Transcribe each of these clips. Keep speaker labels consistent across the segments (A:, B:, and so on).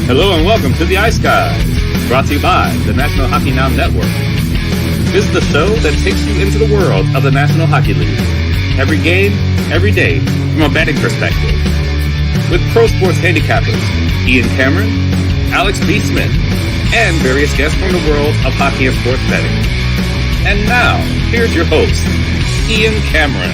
A: Hello and welcome to the Ice Guys, brought to you by the National Hockey Now Network. This is the show that takes you into the world of the National Hockey League. Every game, every day, from a betting perspective. With pro sports handicappers, Ian Cameron, Alex B. Smith, and various guests from the world of hockey and sports betting. And now, here's your host, Ian Cameron.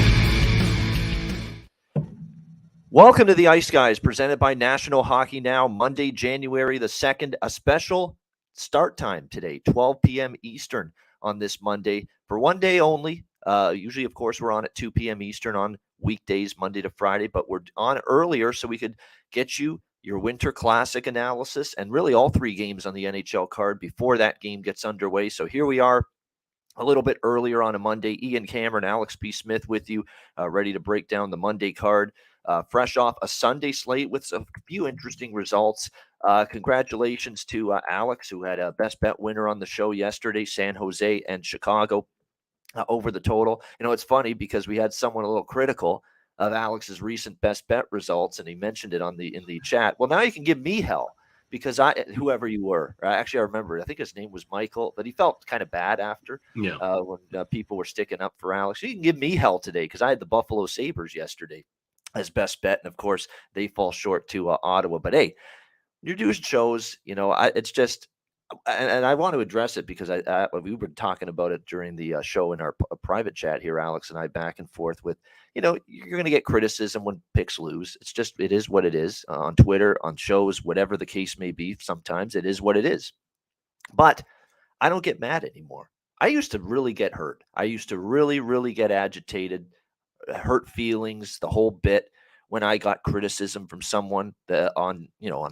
B: Welcome to the Ice Guys, presented by National Hockey Now, Monday, January the 2nd, a special start time today, 12 p.m. Eastern on this Monday, for one day only. Usually, of course, we're on at 2 p.m. Eastern on weekdays, Monday to Friday, but we're on earlier so we could get you your Winter Classic analysis and really all three games on the NHL card before that game gets underway. So here we are a little bit earlier on a Monday. Ian Cameron, Alex B. Smith with you, ready to break down the Monday card. Fresh off a Sunday slate with a few interesting results. Congratulations to Alex, who had a best bet winner on the show yesterday, San Jose and Chicago over the total. You know, it's funny because we had someone a little critical of Alex's recent best bet results, and he mentioned it in the chat. Well, now you can give me hell because whoever you were, actually I remember, I think his name was Michael, but he felt kind of bad after when people were sticking up for Alex. You can give me hell today because I had the Buffalo Sabres yesterday as best bet, and of course they fall short to Ottawa. But hey, your news shows, you know, it's just, and I want to address it because we were talking about it during the show in our private chat here, Alex and I, back and forth with, you know, you're going to get criticism when picks lose. It's just, it is what it is on Twitter, on shows, whatever the case may be. Sometimes it is what it is, but I don't get mad anymore. I used to really get hurt. I used to really get agitated, hurt feelings, the whole bit when I got criticism from someone on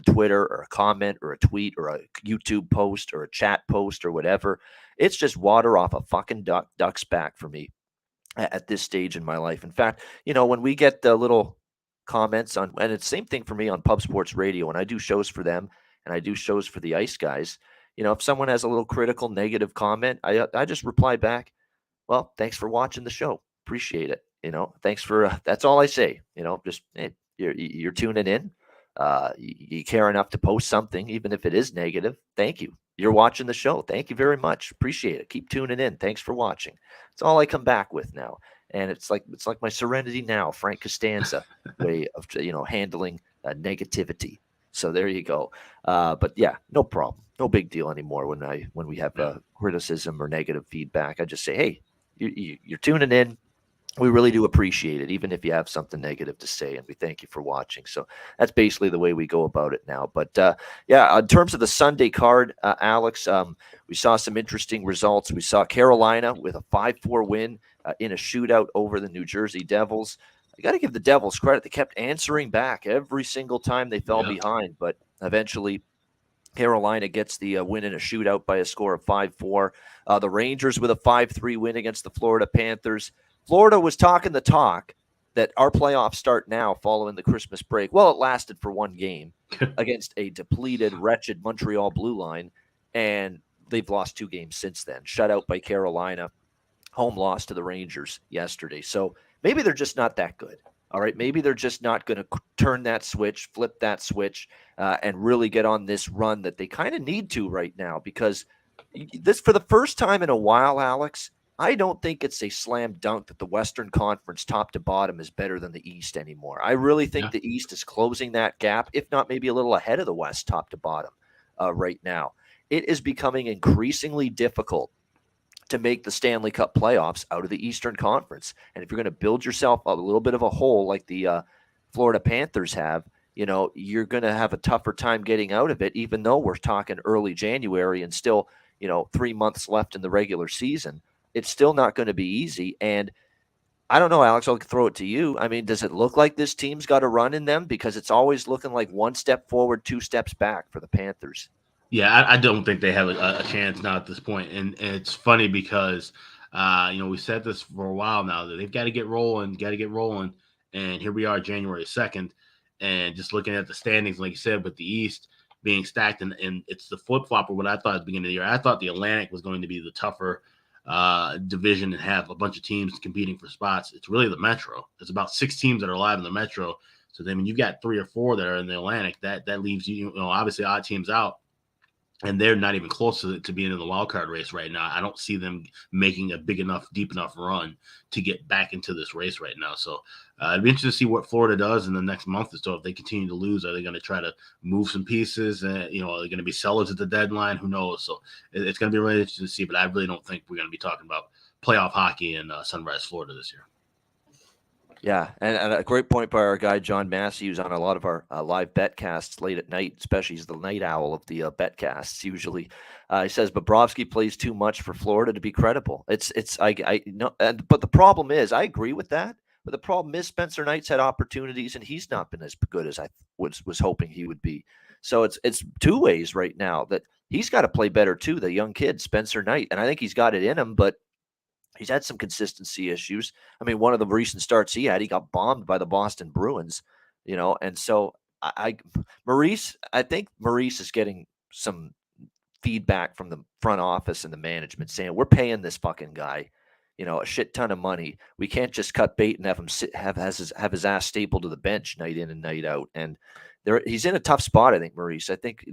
B: Twitter or a comment or a tweet or a YouTube post or a chat post or whatever. It's just water off a fucking duck's back for me at this stage in my life. In fact, you know, when we get the little comments on, and it's the same thing for me on Pub Sports Radio, when I do shows for them and I do shows for the Ice Guys, you know, if someone has a little critical negative comment, I just reply back, well, thanks for watching the show. Appreciate it. You know, thanks for, that's all I say, you know, just, hey, you're tuning in. You care enough to post something, even if it is negative. Thank you. You're watching the show. Thank you very much. Appreciate it. Keep tuning in. Thanks for watching. It's all I come back with now. And it's like my Serenity Now, Frank Costanza way of, you know, handling negativity. So there you go. But yeah, no problem. No big deal anymore when we have criticism or negative feedback. I just say, hey, you're tuning in. We really do appreciate it, even if you have something negative to say, and we thank you for watching. So that's basically the way we go about it now. But yeah, in terms of the Sunday card, Alex, we saw some interesting results. We saw Carolina with a 5-4 win in a shootout over the New Jersey Devils. I got to give the Devils credit. They kept answering back every single time they fell behind, but eventually Carolina gets the win in a shootout by a score of 5-4. The Rangers with a 5-3 win against the Florida Panthers. Florida was talking the talk that our playoffs start now following the Christmas break. Well, it lasted for one game against a depleted, wretched Montreal Blue Line, and they've lost 2 games since then. Shut out by Carolina, home loss to the Rangers yesterday. So maybe they're just not that good. All right, maybe they're just not going to turn that switch, flip that switch, and really get on this run that they kind of need to right now, because this, for the first time in a while, Alex, I don't think it's a slam dunk that the Western Conference top to bottom is better than the East anymore. I really think the East is closing that gap, if not maybe a little ahead of the West top to bottom right now. It is becoming increasingly difficult to make the Stanley Cup playoffs out of the Eastern Conference. And if you're going to build yourself a little bit of a hole like the Florida Panthers have, you know, you're going to have a tougher time getting out of it, even though we're talking early January and still, you know, 3 months left in the regular season. It's still not going to be easy. And I don't know, Alex, I'll throw it to you. I mean, does it look like this team's got a run in them? Because it's always looking like 1 step forward, 2 steps back for the Panthers.
C: Yeah, I don't think they have a chance now at this point. And it's funny because, you know, we said this for a while now, that they've got to get rolling. And here we are, January 2nd. And just looking at the standings, like you said, with the East being stacked, and it's the flip-flop of what I thought at the beginning of the year. I thought the Atlantic was going to be the tougher division and have a bunch of teams competing for spots. It's really the Metro. There's about 6 teams that are alive in the Metro. So then when you've got 3 or 4 that are in the Atlantic, that leaves you know, obviously odd teams out. And they're not even close to being in the wild card race right now. I don't see them making a big enough, deep enough run to get back into this race right now. So it'd be interesting to see what Florida does in the next month or so. If they continue to lose, are they going to try to move some pieces? You know, are they going to be sellers at the deadline? Who knows? So it's going to be really interesting to see. But I really don't think we're going to be talking about playoff hockey in Sunrise, Florida this year.
B: Yeah, and a great point by our guy John Massey, who's on a lot of our live betcasts late at night, especially he's the night owl of the betcasts usually. He says Bobrovsky plays too much for Florida to be credible. I know, but the problem is, I agree with that. But the problem is Spencer Knight's had opportunities and he's not been as good as I was hoping he would be. So it's two ways right now that he's got to play better too. The young kid Spencer Knight, and I think he's got it in him, but he's had some consistency issues. I mean, one of the recent starts he had, he got bombed by the Boston Bruins, you know, and so I think Maurice is getting some feedback from the front office and the management saying, we're paying this fucking guy, you know, a shit ton of money. We can't just cut bait and have him have his ass stapled to the bench night in and night out. And he's in a tough spot, I think, Maurice. I think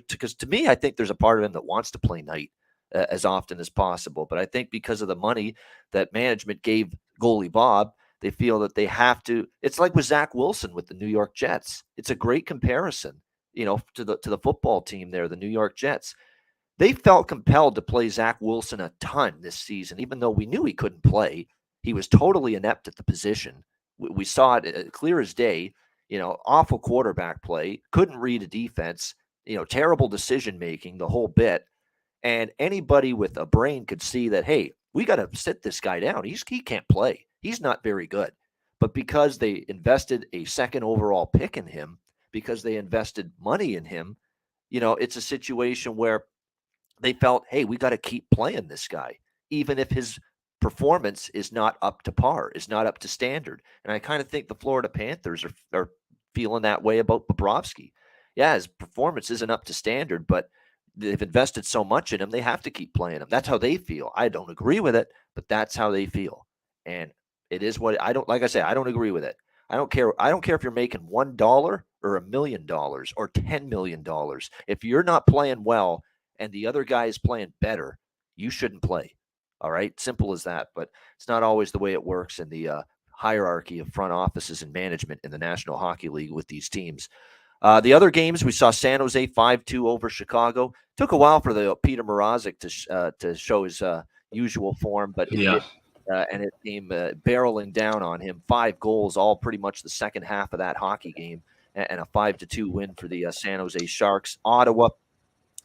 B: because to me, I think there's a part of him that wants to play night as often as possible. But I think because of the money that management gave goalie Bob, they feel that they have to. It's like with Zach Wilson with the New York Jets. It's a great comparison, you know, to the football team there, the New York Jets. They felt compelled to play Zach Wilson a ton this season, even though we knew he couldn't play. He was totally inept at the position. We saw it clear as day. You know, awful quarterback play, couldn't read a defense. You know, terrible decision making, the whole bit. And anybody with a brain could see that, hey, we got to sit this guy down. He can't play. He's not very good. But because they invested a second overall pick in him, because they invested money in him, you know, it's a situation where they felt, hey, we got to keep playing this guy, even if his performance is not up to par, is not up to standard. And I kind of think the Florida Panthers are feeling that way about Bobrovsky. Yeah, his performance isn't up to standard, but they've invested so much in him, they have to keep playing him. That's how they feel. I don't agree with it, but that's how they feel. And it is what I don't, like I say, I don't agree with it. I don't care. I don't care if you're making $1 or $1 million or $10 million. If you're not playing well and the other guy is playing better, you shouldn't play. All right. Simple as that. But it's not always the way it works in the hierarchy of front offices and management in the National Hockey League with these teams. The other games, we saw San Jose 5-2 over Chicago. Took a while for the Peter Mrazek to show his usual form, but and it came barreling down on him. 5 goals, all pretty much the second half of that hockey game, and a 5-2 win for the San Jose Sharks. Ottawa,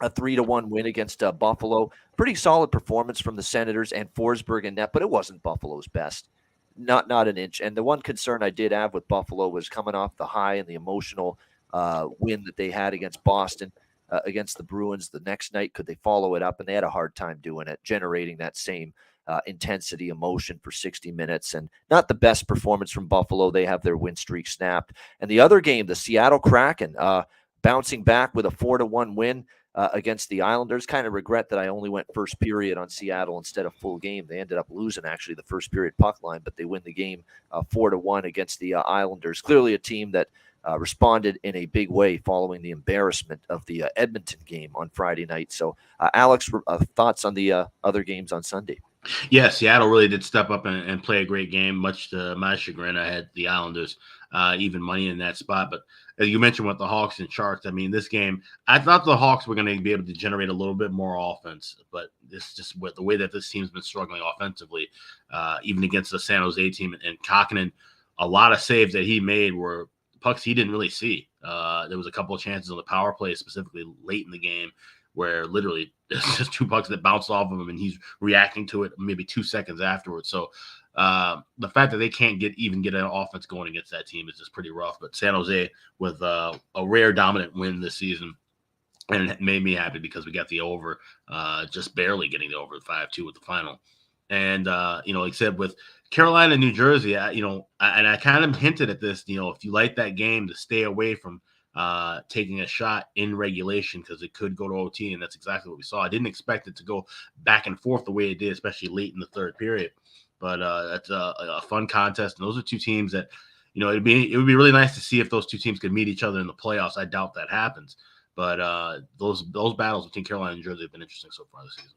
B: a 3-1 win against Buffalo. Pretty solid performance from the Senators and Forsberg in net, but it wasn't Buffalo's best. Not an inch. And the one concern I did have with Buffalo was coming off the high and the emotional win that they had against Boston, against the Bruins the next night. Could they follow it up? And they had a hard time doing it, generating that same intensity, emotion for 60 minutes. And not the best performance from Buffalo. They have their win streak snapped. And the other game, the Seattle Kraken, bouncing back with a 4-1 win against the Islanders. Kind of regret that I only went first period on Seattle instead of full game. They ended up losing actually the first period puck line, but they win the game 4-1 against the Islanders. Clearly a team that responded in a big way following the embarrassment of the Edmonton game on Friday night. So, Alex, thoughts on the other games on Sunday?
C: Yeah, Seattle really did step up and play a great game, much to my chagrin. I had the Islanders even money in that spot. But as you mentioned with the Hawks and Sharks, I mean, this game, I thought the Hawks were going to be able to generate a little bit more offense. But this just with the way that this team's been struggling offensively, even against the San Jose team. And Kakkonen, a lot of saves that he made were pucks he didn't really see. There was a couple of chances on the power play, specifically late in the game, where literally it's just 2 pucks that bounced off of him and he's reacting to it maybe 2 seconds afterwards. So the fact that they can't get an offense going against that team is just pretty rough. But San Jose with a rare dominant win this season, and it made me happy because we got the over, just barely getting the over 5-2 with the final. And, like I said, with Carolina and New Jersey, I kind of hinted at this, if you like that game, to stay away from taking a shot in regulation because it could go to OT, and that's exactly what we saw. I didn't expect it to go back and forth the way it did, especially late in the third period. But that's a fun contest, and those are two teams that, you know, it would be really nice to see if those two teams could meet each other in the playoffs. I doubt that happens, but those battles between Carolina and New Jersey have been interesting so far this season.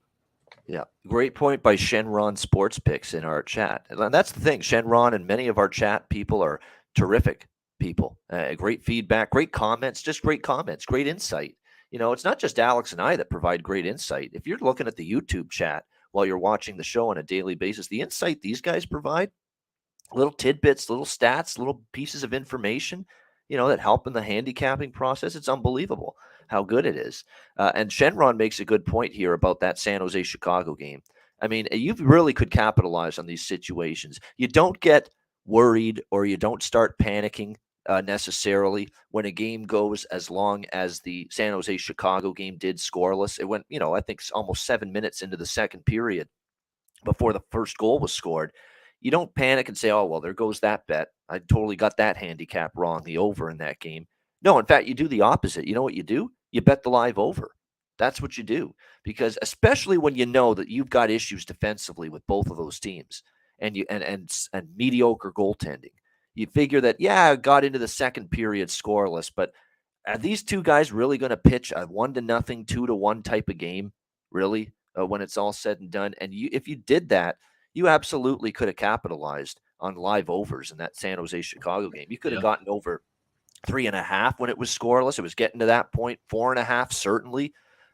B: Yeah, great point by Shenron Sports Picks in our chat. And that's the thing. Shenron and many of our chat people are terrific people. Great feedback, great comments, just great comments, great insight. You know, it's not just Alex and I that provide great insight. If you're looking at the YouTube chat while you're watching the show on a daily basis, the insight these guys provide, little tidbits, little stats, little pieces of information, you know, that help in the handicapping process. It's unbelievable how good it is. And Shenron makes a good point here about that San Jose Chicago game. I mean, you really could capitalize on these situations. You don't get worried or you don't start panicking necessarily when a game goes as long as the San Jose Chicago game did, scoreless. It went, you know, I think almost 7 minutes into the second period before the first goal was scored. You don't panic and say, oh, well, there goes that bet. I totally got that handicap wrong, the over in that game. No, in fact, you do the opposite. You know what you do? You bet the live over. That's what you do. Because especially when you know that you've got issues defensively with both of those teams and mediocre goaltending, you figure that, yeah, I got into the second period scoreless, but are these two guys really going to pitch a 1-0, 2-1 type of game, really, when it's all said and done? And if you did that, you absolutely could have capitalized on live overs in that San Jose Chicago game. You could have gotten over 3.5 when it was scoreless. It was getting to that point. 4.5, certainly.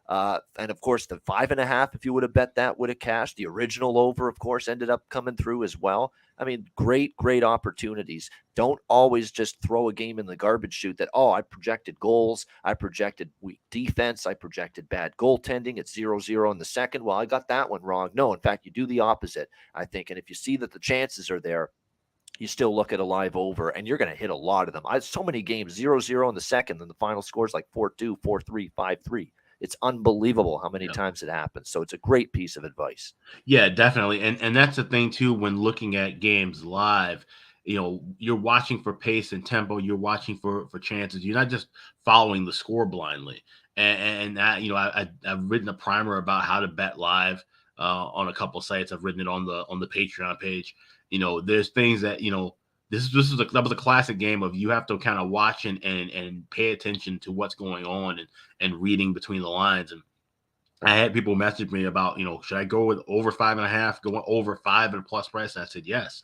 B: And of course, the 5.5, if you would have bet that, would have cashed. The original over, of course, ended up coming through as well. I mean, great opportunities. Don't always just throw a game in the garbage chute that, oh, I projected goals, I projected weak defense, I projected bad goaltending. It's 0-0 in the second. Well, I got that one wrong. No, in fact, you do the opposite, I think. And if you see that the chances are there, you still look at a live over, and you're going to hit a lot of them. So many games, 0-0 in the second, and the final score is like 4-2, 4-3, 5-3. It's unbelievable how many times it happens. So it's a great piece of advice.
C: Yeah, definitely. And that's the thing too, when looking at games live, you know, you're watching for pace and tempo, you're watching for chances. You're not just following the score blindly. And that, you know, I've written a primer about how to bet live on a couple sites. I've written it on the Patreon page. You know, there's things that, you know, that was a classic game of you have to kind of watch and pay attention to what's going on and reading between the lines. And I had people message me about, you know, should I go with over 5.5, going over 5 at a plus price? And I said, yes,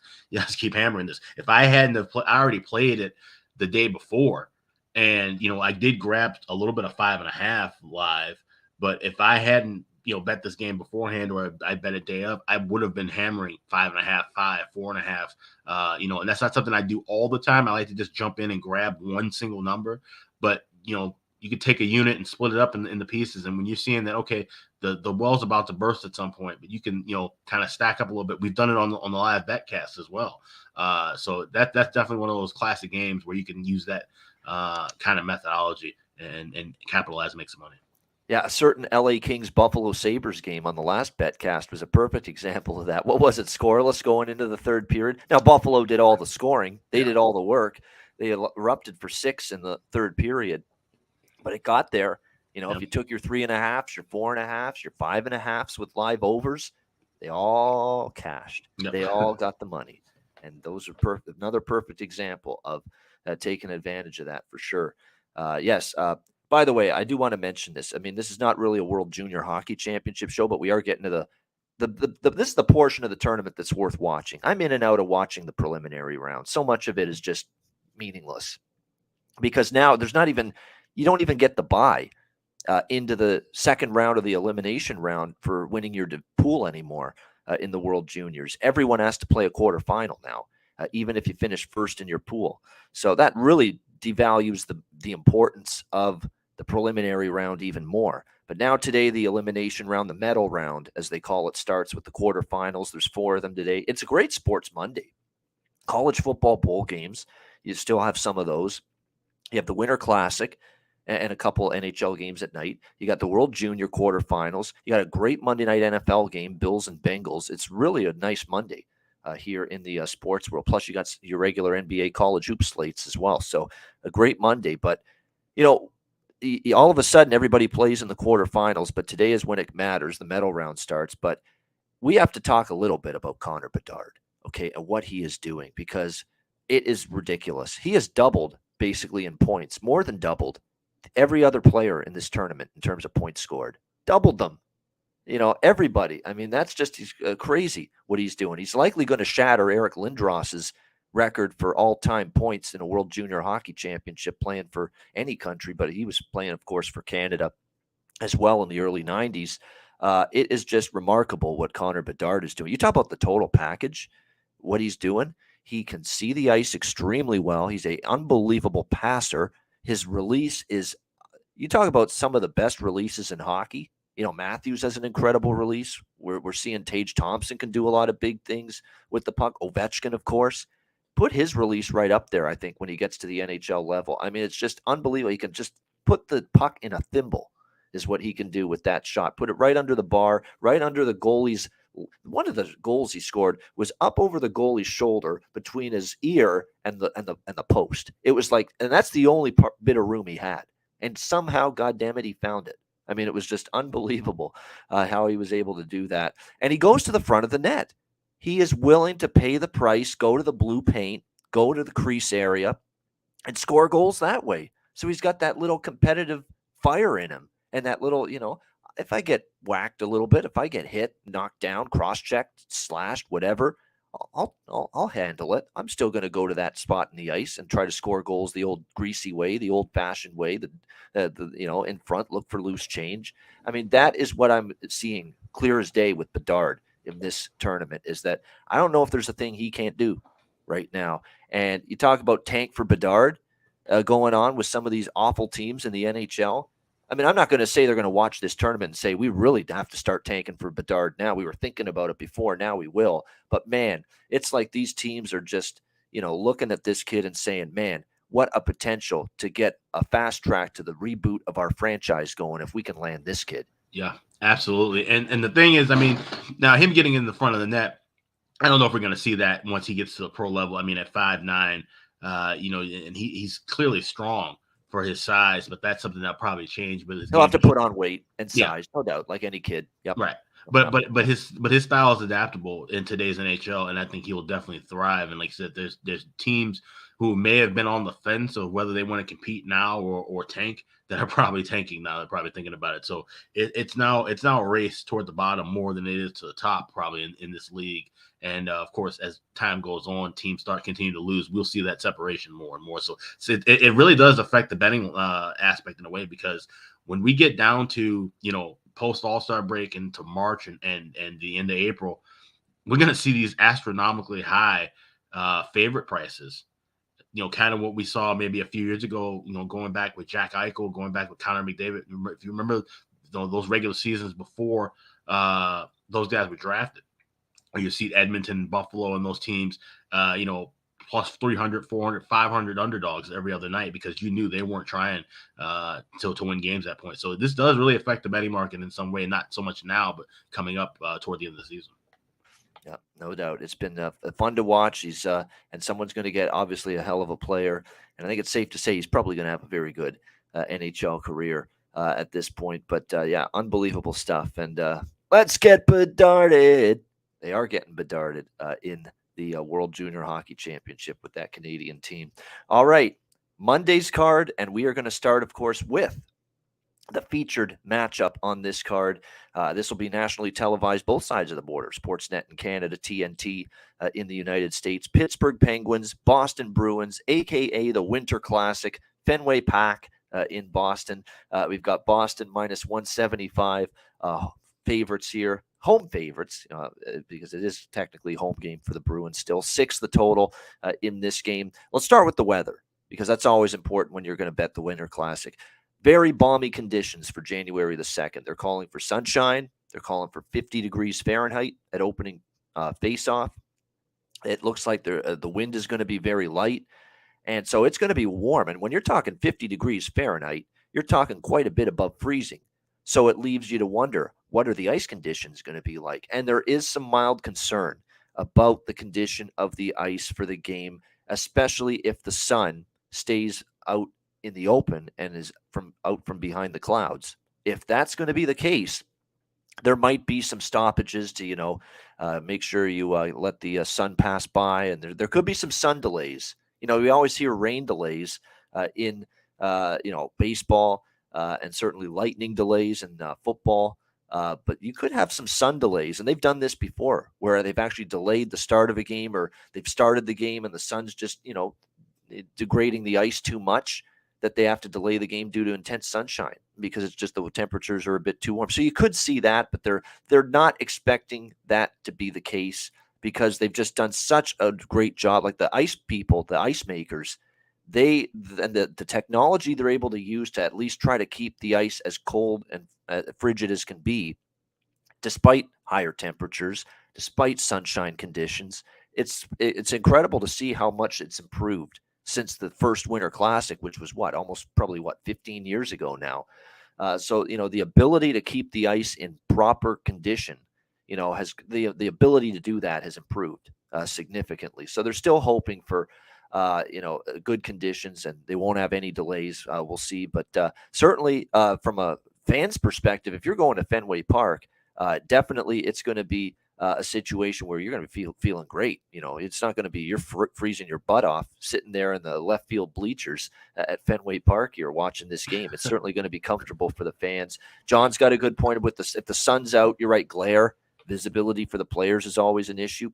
C: keep hammering this. If I hadn't I already played it the day before, and, you know, I did grab a little bit of 5.5 live, but if I hadn't, you know, bet this game beforehand, or I bet a day up, I would have been hammering 5.5, 5, 4.5. You know, and that's not something I do all the time. I like to just jump in and grab one single number, but, you know, you could take a unit and split it up in the pieces. And when you're seeing that, okay, the well's about to burst at some point, but you can, you know, kind of stack up a little bit. We've done it on the live betcast as well. So that's definitely one of those classic games where you can use that kind of methodology and capitalize and make some money.
B: Yeah, a certain LA Kings Buffalo Sabres game on the last betcast was a perfect example of that. What was it, scoreless going into the third period? Now, Buffalo did all the scoring. They did all the work. They erupted for 6 in the third period. But it got there. You know, if you took your 3.5s, your 4.5s, your 5.5s with live overs, they all cashed. They all got the money. And those are perfect. Another perfect example of taking advantage of that for sure. Yes. By the way, I do want to mention this. I mean, this is not really a World Junior Hockey Championship show, but we are getting to this is the portion of the tournament that's worth watching. I'm in and out of watching the preliminary round. So much of it is just meaningless because now you don't even get the bye into the second round of the elimination round for winning your pool anymore in the World Juniors. Everyone has to play a quarterfinal now, even if you finish first in your pool. So that really devalues the importance of the preliminary round even more. But now today, the elimination round, the medal round, as they call it, starts with the quarterfinals. There's 4 of them today. It's a great sports Monday. College football bowl games, you still have some of those. You have the Winter Classic and a couple NHL games at night. You got the World Junior quarterfinals. You got a great Monday night NFL game, Bills and Bengals. It's really a nice Monday here in the sports world. Plus, you got your regular NBA college hoop slates as well. So a great Monday. But, you know, all of a sudden everybody plays in the quarterfinals, but today is when it matters. The medal round starts. But we have to talk a little bit about Connor Bedard, okay, and what he is doing, because it is ridiculous. He has doubled basically in points, more than doubled every other player in this tournament in terms of points scored. Doubled them. Everybody. I mean, that's just crazy what he's doing. He's likely going to shatter Eric Lindros's record for all-time points in a World Junior Hockey Championship playing for any country, but he was playing, of course, for Canada as well in the early 90s. It is just remarkable what Connor Bedard is doing. You talk about the total package, what he's doing. He can see the ice extremely well. He's an unbelievable passer. His release is, you talk about some of the best releases in hockey. Matthews has an incredible release. We're seeing Tage Thompson can do a lot of big things with the puck. Ovechkin, of course. Put his release right up there, I think, when he gets to the NHL level. I mean, it's just unbelievable. He can just put the puck in a thimble is what he can do with that shot. Put it right under the bar, right under the goalie's. One of the goals he scored was up over the goalie's shoulder between his ear and the post. It was like, and that's the only bit of room he had. And somehow, goddamn it, he found it. I mean, it was just unbelievable how he was able to do that. And he goes to the front of the net. He is willing to pay the price, go to the blue paint, go to the crease area, and score goals that way. So he's got that little competitive fire in him. And that little, if I get whacked a little bit, if I get hit, knocked down, cross-checked, slashed, whatever, I'll handle it. I'm still going to go to that spot in the ice and try to score goals the old greasy way, the old-fashioned way, in front, look for loose change. I mean, that is what I'm seeing clear as day with Bedard in this tournament, is that I don't know if there's a thing he can't do right now. And you talk about tank for Bedard going on with some of these awful teams in the NHL. I mean, I'm not going to say they're going to watch this tournament and say, we really have to start tanking for Bedard now. We were thinking about it before. Now we will. But, man, it's like these teams are just, looking at this kid and saying, man, what a potential to get a fast track to the reboot of our franchise going if we can land this kid.
C: Yeah, absolutely. And the thing is, I mean, now him getting in the front of the net, I don't know if we're going to see that once he gets to the pro level. I mean, at 5'9", and he's clearly strong for his size, but that's something that'll probably change. But
B: he'll have to put on weight and size, no doubt, like any kid. Yep.
C: Right. But his style is adaptable in today's NHL, and I think he will definitely thrive. And like I said, there's teams who may have been on the fence of whether they want to compete now or tank that are probably tanking now. They're probably thinking about it. So it's now a race toward the bottom more than it is to the top probably in this league. And of course, as time goes on, teams continue to lose. We'll see that separation more and more. So it really does affect the betting aspect in a way, because when we get down to post All-Star break into March and the end of April, we're going to see these astronomically high favorite prices. Kind of what we saw maybe a few years ago. Going back with Jack Eichel, going back with Connor McDavid. If you remember, those regular seasons before those guys were drafted. Or you see Edmonton, Buffalo, and those teams, plus 300, 400, 500 underdogs every other night, because you knew they weren't trying to win games at that point. So this does really affect the betting market in some way, not so much now, but coming up toward the end of the season.
B: Yeah, no doubt. It's been fun to watch. He's and someone's going to get obviously a hell of a player, and I think it's safe to say he's probably going to have a very good NHL career at this point. But yeah, unbelievable stuff. And let's get bedarded. They are getting bedarded in the World Junior Hockey Championship with that Canadian team. All right, Monday's card, and we are going to start, of course, with the featured matchup on this card. This will be nationally televised, both sides of the border, Sportsnet in Canada, TNT in the United States. Pittsburgh Penguins, Boston Bruins, a.k.a. the Winter Classic, Fenway Park in Boston. We've got Boston minus 175 favorites here. Home favorites, because it is technically home game for the Bruins still. 6 the total in this game. Let's start with the weather, because that's always important when you're going to bet the Winter Classic. Very balmy conditions for January the 2nd. They're calling for sunshine. They're calling for 50 degrees Fahrenheit at opening face-off. It looks like the wind is going to be very light, and so it's going to be warm. And when you're talking 50 degrees Fahrenheit, you're talking quite a bit above freezing. So it leaves you to wonder, what are the ice conditions going to be like? And there is some mild concern about the condition of the ice for the game, especially if the sun stays out in the open and is out from behind the clouds. If that's going to be the case, there might be some stoppages to, make sure you let the sun pass by, and there could be some sun delays We always hear rain delays in baseball and certainly lightning delays in football. But you could have some sun delays, and they've done this before where they've actually delayed the start of a game, or they've started the game and the sun's just, degrading the ice too much that they have to delay the game due to intense sunshine because it's just the temperatures are a bit too warm. So you could see that, but they're not expecting that to be the case because they've just done such a great job. Like the ice people, the ice makers, the technology they're able to use to at least try to keep the ice as cold and frigid as can be, despite higher temperatures, despite sunshine conditions. It's incredible to see how much it's improved since the first Winter Classic, which was probably 15 years ago now. So the ability to keep the ice in proper condition, has the ability to do that has improved significantly. So they're still hoping for good conditions, and they won't have any delays. We'll see, but certainly from a fan's perspective, if you're going to Fenway Park, definitely it's going to be a situation where you're going to be feeling great. It's not going to be you're freezing your butt off sitting there in the left field bleachers at Fenway Park. You're watching this game. It's certainly going to be comfortable for the fans. John's got a good point with this. If the sun's out, you're right. Glare, visibility for the players is always an issue.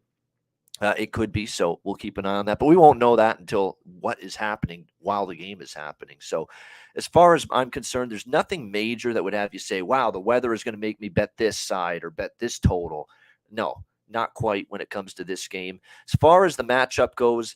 B: It could be, so we'll keep an eye on that. But we won't know that until what is happening while the game is happening. So as far as I'm concerned, there's nothing major that would have you say, wow, the weather is going to make me bet this side or bet this total. No, not quite when it comes to this game. As far as the matchup goes,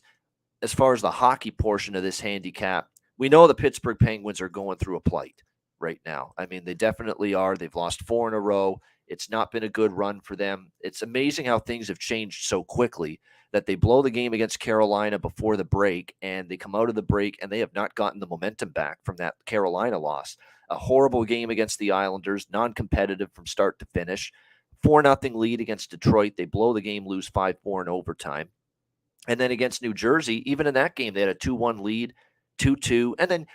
B: as far as the hockey portion of this handicap, we know the Pittsburgh Penguins are going through a plight right now. I mean, they definitely are. They've lost 4 in a row. It's not been a good run for them. It's amazing how things have changed so quickly that they blow the game against Carolina before the break, and they come out of the break, and they have not gotten the momentum back from that Carolina loss. A horrible game against the Islanders, non-competitive from start to finish. 4-0 lead against Detroit. They blow the game, lose 5-4 in overtime. And then against New Jersey, even in that game, they had a 2-1 lead, 2-2. And then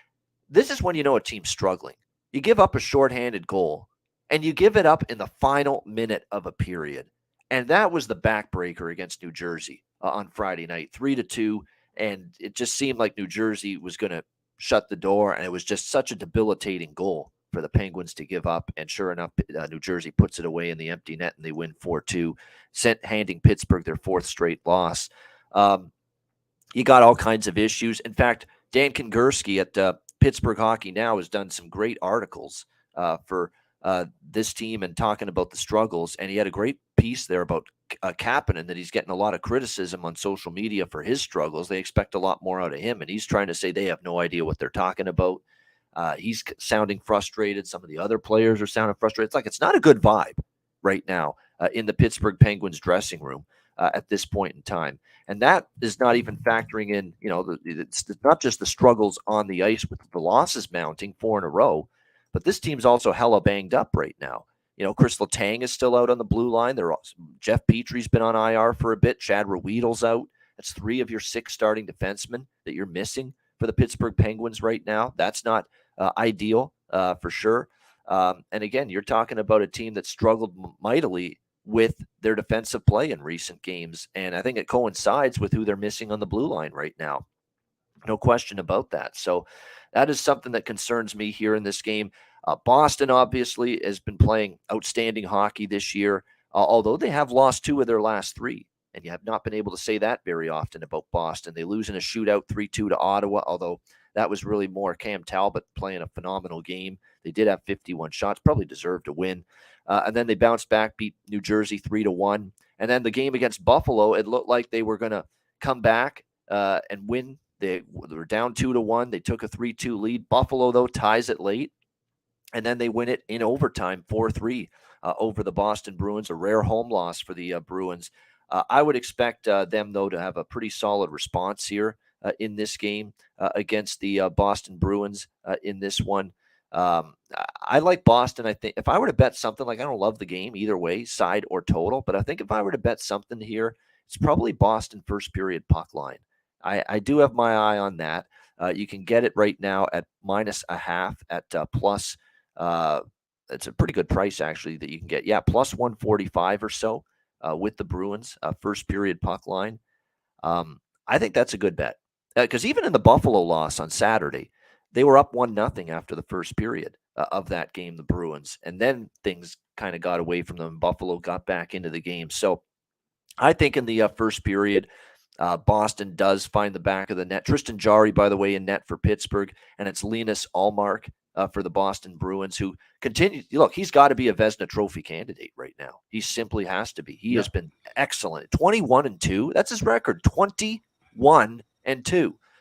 B: this is when you know a team's struggling. You give up a shorthanded goal, and you give it up in the final minute of a period. And that was the backbreaker against New Jersey on Friday night, 3-2. And it just seemed like New Jersey was going to shut the door. And it was just such a debilitating goal for the Penguins to give up. And sure enough, New Jersey puts it away in the empty net, and they win 4-2, handing Pittsburgh their 4th straight loss. You got all kinds of issues. In fact, Dan Kingerski at Pittsburgh Hockey Now has done some great articles for this team and talking about the struggles. And he had a great piece there about Kapanen, that he's getting a lot of criticism on social media for his struggles. They expect a lot more out of him. And he's trying to say they have no idea what they're talking about. He's sounding frustrated. Some of the other players are sounding frustrated. It's like it's not a good vibe right now in the Pittsburgh Penguins dressing room at this point in time. And that is not even factoring in, it's not just the struggles on the ice with the losses mounting 4 in a row, but this team's also hella banged up right now. Chris Letang is still out on the blue line. Jeff Petry's been on IR for a bit. Chad Ruhwedel's out. That's 3 of your 6 starting defensemen that you're missing for the Pittsburgh Penguins right now. That's not ideal for sure. And again, you're talking about a team that struggled mightily with their defensive play in recent games. And I think it coincides with who they're missing on the blue line right now. No question about that. So that is something that concerns me here in this game. Boston obviously has been playing outstanding hockey this year, although they have lost 2 of their last 3. And you have not been able to say that very often about Boston. They lose in a shootout 3-2 to Ottawa, although that was really more Cam Talbot playing a phenomenal game. They did have 51 shots, probably deserved to win. And then they bounced back, beat New Jersey 3-1. And then the game against Buffalo, it looked like they were going to come back and win. They were down 2-1. They took a 3-2 lead. Buffalo, though, ties it late. And then they win it in overtime 4-3 over the Boston Bruins, a rare home loss for the Bruins. I would expect them, though, to have a pretty solid response here in this game against the Boston Bruins in this one. I like Boston. I think if I were to bet something, like I don't love the game either way, side or total, but I think if I were to bet something here, it's probably Boston first period puck line. I do have my eye on that. You can get it right now at -0.5 at plus. It's a pretty good price actually that you can get. Yeah, plus 145 or so with the Bruins first period puck line. I think that's a good bet. because even in the Buffalo loss on Saturday, they were up 1-0 after the first period of that game, the Bruins. And then things kind of got away from them. Buffalo got back into the game. So I think in the first period, Boston does find the back of the net. Tristan Jarry, by the way, in net for Pittsburgh, and it's Linus Ullmark for the Boston Bruins, who continue. Look, he's got to be a Vezina Trophy candidate right now. He simply has to be. He has been excellent. 21-2. That's his record. 21-2.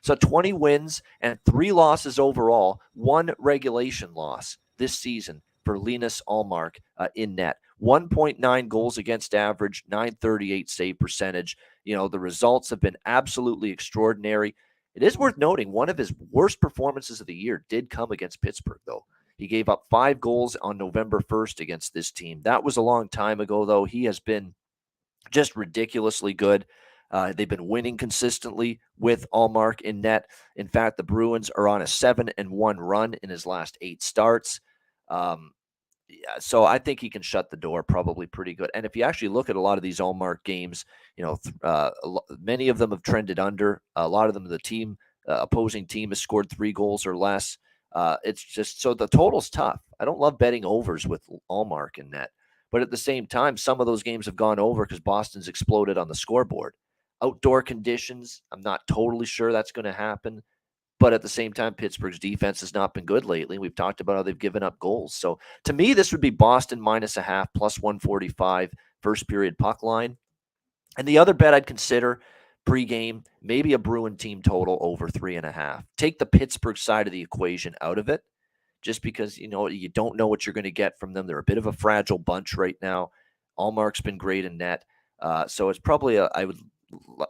B: So 20 wins and 3 losses overall. 1 regulation loss this season for Linus Ullmark in net. 1.9 goals against average, 938 save percentage. The results have been absolutely extraordinary. It is worth noting one of his worst performances of the year did come against Pittsburgh, though. He gave up 5 goals on November 1st against this team. That was a long time ago, though. He has been just ridiculously good. They've been winning consistently with Ullmark in net. In fact, the Bruins are on a 7-1 run in his last 8 starts. So I think he can shut the door probably pretty good. And if you actually look at a lot of these Ullmark games, many of them have trended under. A lot of them, the opposing team has scored 3 goals or less. It's just so the total's tough. I don't love betting overs with Ullmark in net. But at the same time, some of those games have gone over because Boston's exploded on the scoreboard. Outdoor conditions, I'm not totally sure that's going to happen. But at the same time, Pittsburgh's defense has not been good lately. We've talked about how they've given up goals. So to me, this would be Boston -0.5 plus 145 first period puck line. And the other bet I'd consider pregame, maybe a Bruin team total over 3.5. Take the Pittsburgh side of the equation out of it, just because, you don't know what you're going to get from them. They're a bit of a fragile bunch right now. Ullmark's been great in net. So it's probably I would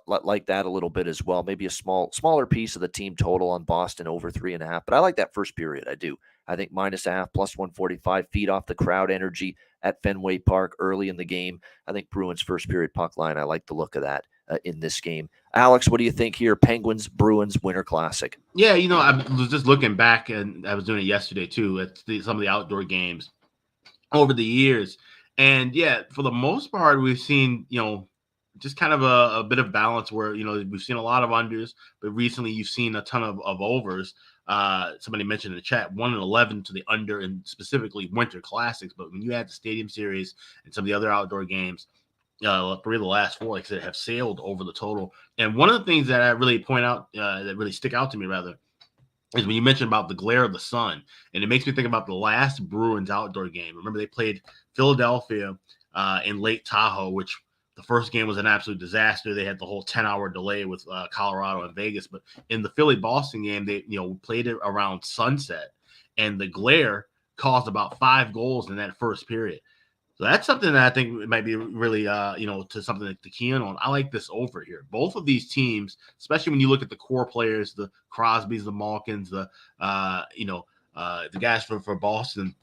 B: like that a little bit as well. Maybe a smaller piece of the team total on Boston over 3.5. But I like that first period. I do. I think -0.5 plus 145 feed off the crowd energy at Fenway Park early in the game. I think Bruins first period puck line. I like the look of that in this game. Alex, what do you think here? Penguins, Bruins, Winter Classic.
C: Yeah, I was just looking back, and I was doing it yesterday too at some of the outdoor games over the years. And yeah, for the most part, we've seen, just kind of a bit of balance where, we've seen a lot of unders, but recently you've seen a ton of overs. Somebody mentioned in the chat 1-11 to the under, and specifically Winter Classics. But when you add the Stadium Series and some of the other outdoor games, 3 of the last 4, like I said, have sailed over the total. And one of the things that I really point out, that really stick out to me rather, is when you mentioned about the glare of the sun. And it makes me think about the last Bruins outdoor game. Remember, they played Philadelphia in Lake Tahoe, which the first game was an absolute disaster. They had the whole 10-hour delay with Colorado and Vegas. But in the Philly-Boston game, they played it around sunset, and the glare caused about 5 goals in that first period. So that's something that I think might be really, to something to key in on. I like this over here. Both of these teams, especially when you look at the core players, the Crosbys, the Malkins, the guys for Boston,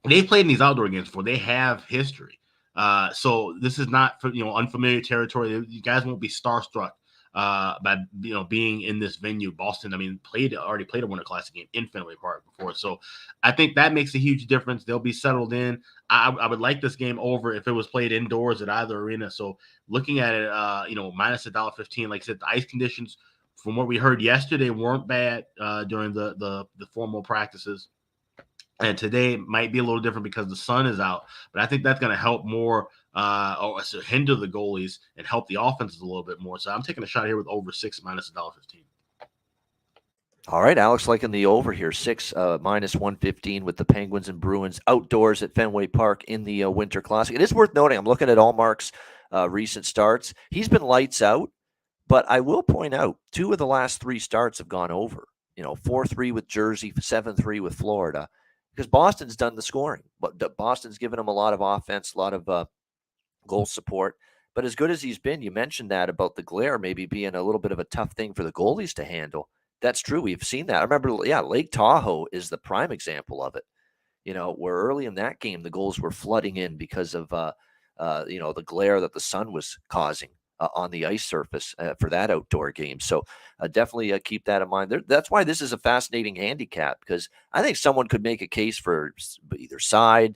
C: they've played in these outdoor games before. They have history. So this is not for unfamiliar territory. You guys won't be starstruck by being in this venue. Boston, already played a Winter Classic game in Fenway Park before. So I think that makes a huge difference. They'll be settled in. I would like this game over if it was played indoors at either arena. So looking at it, minus $1.15. Like I said, the ice conditions, from what we heard yesterday, weren't bad during the formal practices. And today might be a little different because the sun is out, but I think that's going to help more or hinder the goalies and help the offenses a little bit more. So I'm taking a shot here with over 6 minus $1.15.
B: All right, Alex liking the over here, 6 minus 115 with the Penguins and Bruins outdoors at Fenway Park in the Winter Classic. It is worth noting, I'm looking at Ullmark's recent starts. He's been lights out, but I will point out 2 of the last 3 starts have gone over. 4-3 with Jersey, 7-3 with Florida. Because Boston's done the scoring, but Boston's given him a lot of offense, a lot of goal support. But as good as he's been, you mentioned that about the glare maybe being a little bit of a tough thing for the goalies to handle. That's true. We've seen that. I remember, Lake Tahoe is the prime example of it. Where early in that game, the goals were flooding in because of, the glare that the sun was causing on the ice surface for that outdoor game. So definitely keep that in mind. That's why this is a fascinating handicap, because I think someone could make a case for either side,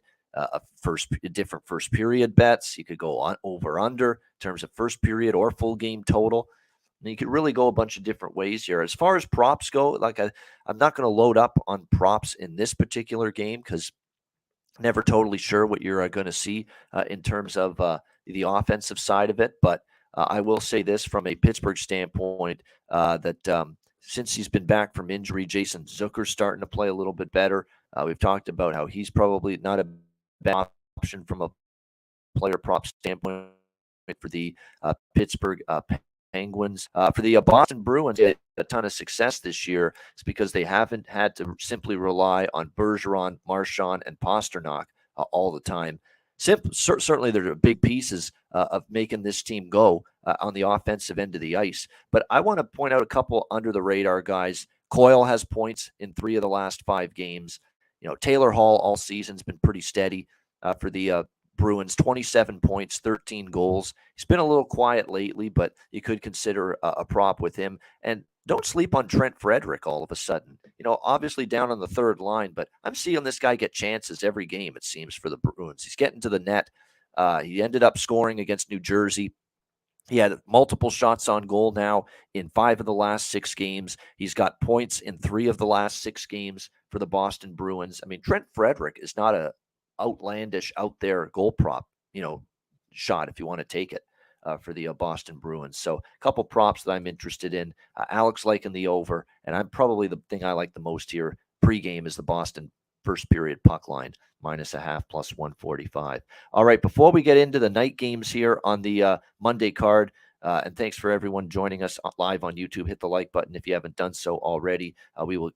B: different first period bets. You could go on over under in terms of first period or full game total. And you could really go a bunch of different ways here. As far as props go, I'm not going to load up on props in this particular game because never totally sure what you're going to see in terms of the offensive side of it. But I will say this from a Pittsburgh standpoint that since he's been back from injury, Jason Zucker's starting to play a little bit better. We've talked about how he's probably not a bad option from a player prop standpoint for the Pittsburgh Penguins. For the Boston Bruins, had a ton of success this year. It's because they haven't had to simply rely on Bergeron, Marchand, and Pasternak all the time. Certainly, there are big pieces of making this team go on the offensive end of the ice. But I want to point out a couple under the radar guys. Coyle has points in 3 of the last 5 games. Taylor Hall all season's been pretty steady for the Bruins, 27 points, 13 goals. He's been a little quiet lately, but you could consider a prop with him. And don't sleep on Trent Frederick all of a sudden. Obviously down on the third line, but I'm seeing this guy get chances every game, it seems, for the Bruins. He's getting to the net. He ended up scoring against New Jersey. He had multiple shots on goal now in 5 of the last 6 games. He's got points in 3 of the last 6 games for the Boston Bruins. I mean, Trent Frederick is not a outlandish out there goal prop, shot if you want to take it for the Boston Bruins. So a couple props that I'm interested in. Alex liking the over, and I'm probably the thing I like the most here pregame is the Boston first period puck line -0.5 plus 145. All right, before we get into the night games here on the Monday card, and thanks for everyone joining us live on YouTube. Hit the like button if you haven't done so already. We will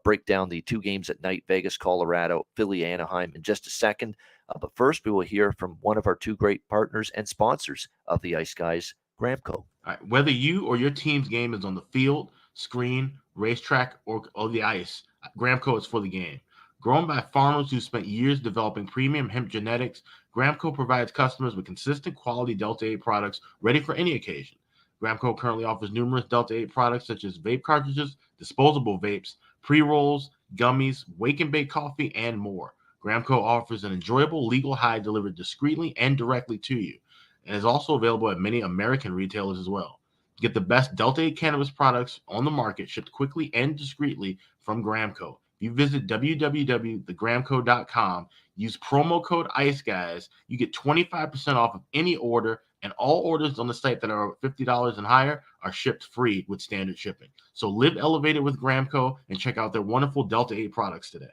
B: break down the 2 games at night: Vegas, Colorado, Philly, Anaheim in just a second. But first, we will hear from one of our 2 great partners and sponsors of the Ice Guys, Gramco.
C: All right, whether you or your team's game is on the field, screen, racetrack, or the ice, Gramco is for the game. Grown by farmers who spent years developing premium hemp genetics, Gramco provides customers with consistent quality Delta 8 products ready for any occasion. Gramco currently offers numerous Delta 8 products such as vape cartridges, disposable vapes, pre-rolls, gummies, wake and bake coffee, and more. Gramco offers an enjoyable legal high delivered discreetly and directly to you, and is also available at many American retailers as well. Get the best Delta 8 cannabis products on the market shipped quickly and discreetly from Gramco. If you visit www.thegramco.com, use promo code ICEGUYS, you get 25% off of any order, and all orders on the site that are $50 and higher are shipped free with standard shipping. So live elevated with Gramco and check out their wonderful Delta 8 products today.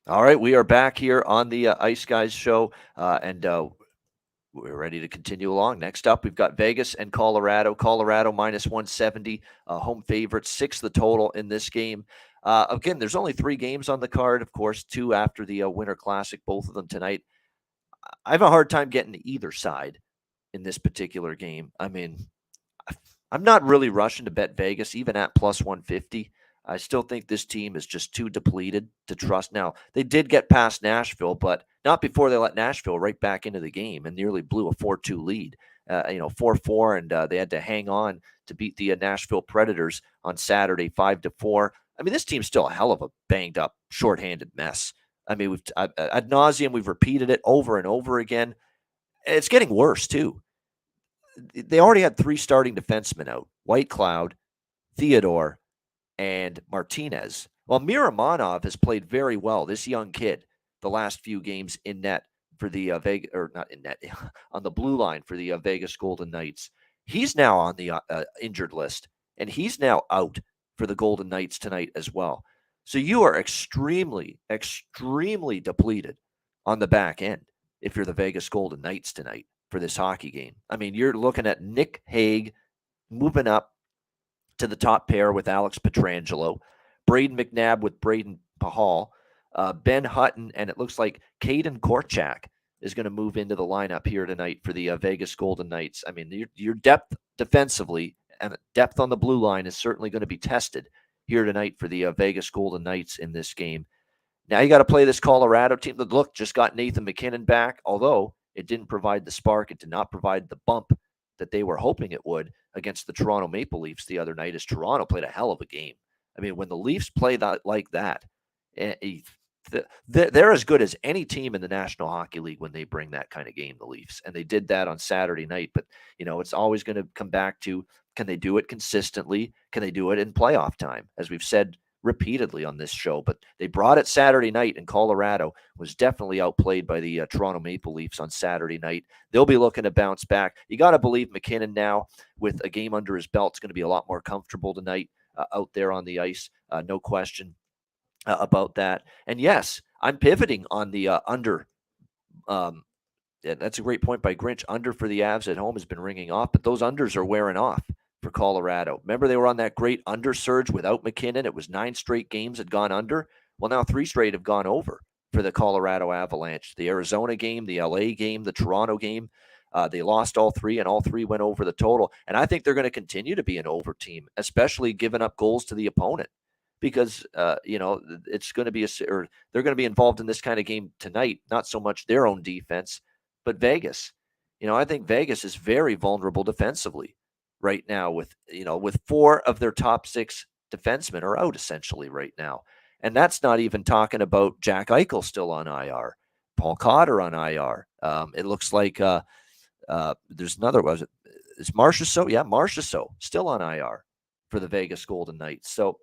B: All right, we are back here on the Ice Guys show, and we're ready to continue along. Next up, we've got Vegas and Colorado. Colorado -170, home favorites, 6 the total in this game. Again, there's only 3 games on the card, of course, 2 after the Winter Classic, both of them tonight. I have a hard time getting to either side in this particular game. I mean, I'm not really rushing to bet Vegas, even at +150. I still think this team is just too depleted to trust. Now, they did get past Nashville, but not before they let Nashville right back into the game and nearly blew a 4-2 lead. 4-4, and they had to hang on to beat the Nashville Predators on Saturday 5-4. I mean, this team's still a hell of a banged up, shorthanded mess. I mean, ad nauseum, we've repeated it over and over again. It's getting worse, too. They already had 3 starting defensemen out: White Cloud, Theodore, and Martinez. Well, Miramonov has played very well, this young kid, the last few games in net for the Vegas, or not in net, on the blue line for the Vegas Golden Knights. He's now on the injured list, and he's now out for the Golden Knights tonight as well. So you are extremely, extremely depleted on the back end if you're the Vegas Golden Knights tonight for this hockey game. I mean, you're looking at Nick Hague moving up to the top pair with Alex Pietrangelo, Braden McNabb with Braden Pahal, Ben Hutton, and it looks like Caden Korchak is going to move into the lineup here tonight for the Vegas Golden Knights. I mean, your depth defensively and depth on the blue line is certainly going to be tested here tonight for the Vegas Golden Knights in this game. Now you got to play this Colorado team that, look, just got Nathan McKinnon back, although it didn't provide the spark. It did not provide the bump that they were hoping it would against the Toronto Maple Leafs the other night, as Toronto played a hell of a game. I mean, when the Leafs play that like that, they're as good as any team in the National Hockey League when they bring that kind of game, the Leafs. And they did that on Saturday night. But, it's always going to come back to, can they do it consistently? Can they do it in playoff time? As we've said repeatedly on this show, but they brought it Saturday night, and Colorado was definitely outplayed by the Toronto Maple Leafs on Saturday night. They'll be looking to bounce back. You got to believe McKinnon now, with a game under his belt, is going to be a lot more comfortable tonight out there on the ice. No question about that. And yes, I'm pivoting on the under. That's a great point by Grinch. Under for the Avs at home has been ringing off, but those unders are wearing off for Colorado. Remember, they were on that great under surge without McKinnon. It was 9 straight games had gone under. Well, now 3 straight have gone over for the Colorado Avalanche. The Arizona game, the LA game, the Toronto game. They lost all 3, and all 3 went over the total. And I think they're going to continue to be an over team, especially giving up goals to the opponent, because it's going to be they're going to be involved in this kind of game tonight. Not so much their own defense, but Vegas. I think Vegas is very vulnerable defensively right now, with 4 of their top 6 defensemen are out essentially right now. And that's not even talking about Jack Eichel still on IR, Paul Cotter on IR. It looks like there's another, is Marchessault? Yeah, Marchessault still on IR for the Vegas Golden Knights. So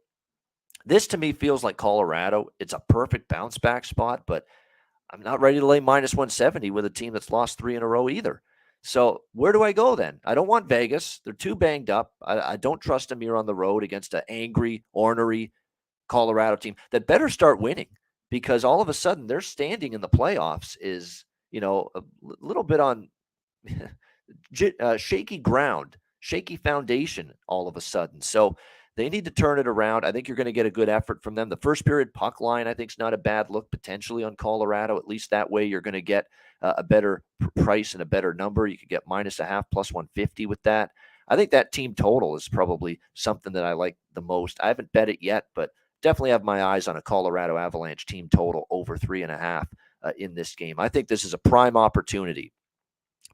B: this to me feels like Colorado. It's a perfect bounce back spot, but I'm not ready to lay minus 170 with a team that's lost 3 in a row either. So where do I go then? I don't want Vegas. They're too banged up. I don't trust them here on the road against an angry, ornery Colorado team that better start winning, because all of a sudden their standing in the playoffs is, a little bit on shaky ground, shaky foundation all of a sudden. So they need to turn it around. I think you're going to get a good effort from them. The first period puck line, I think, is not a bad look potentially on Colorado. At least that way you're going to get a better price and a better number. You could get -0.5 plus 150 with that. I think that team total is probably something that I like the most. I haven't bet it yet, but definitely have my eyes on a Colorado Avalanche team total over 3.5 in this game. I think this is a prime opportunity